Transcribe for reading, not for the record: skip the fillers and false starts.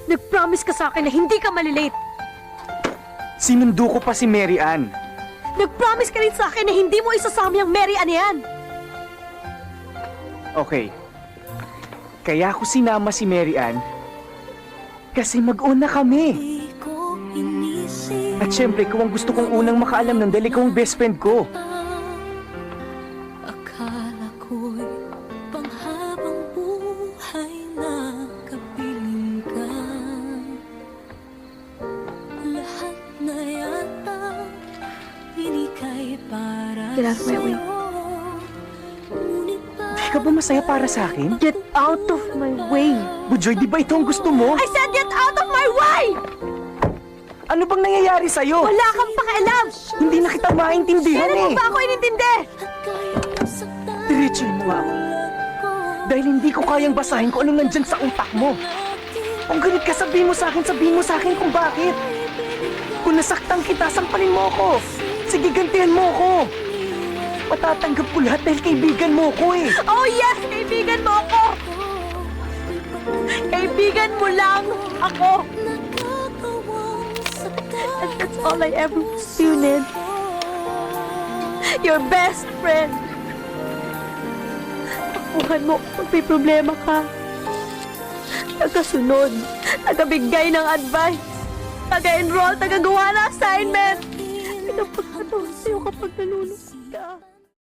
Nag-promise ka sa akin na hindi ka malilate. Sinundo ko pa si Mary Ann. Nag-promise ka rin sa akin na hindi mo isasama yung Mary Ann yan. Okay. Kaya ako sinama si Mary Ann kasi mag-una kami. At syempre, ikaw ang gusto kong unang makaalam ng dahil ikaw ang best friend ko. Akala ko'y panghabang buhay na kapiling ka. Lahat na yata binikay para Get out of my way. Hindi ka ba masaya para sa akin? Get out of my way. Bujoy, di ba ito ang gusto mo? I said get out of my way! Ano bang nangyayari sa'yo? Wala kang pakialam! Hindi na kita maintindihan Kailan mo eh. ba ako inintindi? Diretsuhin mo ako. Dahil hindi ko kayang basahin kung anong nandyan sa utak mo. Kung galit ka, sabihin mo sa akin kung bakit. Kung nasaktan kita, sampalin mo ako. Sige, gantihan mo ako. Matatanggap ko lahat dahil kaibigan mo ako eh. Oh yes! Kaibigan mo ako! Kaibigan mo lang ako! And that's all I ever was, you, Ned. Your best friend. Takuhan mo pag may problema ka. Tagasunod. Tagabigay ng advice. Taga-enroll. Tagagawa ng assignment. Pinapagkataon sa'yo kapag nalulungkot ka.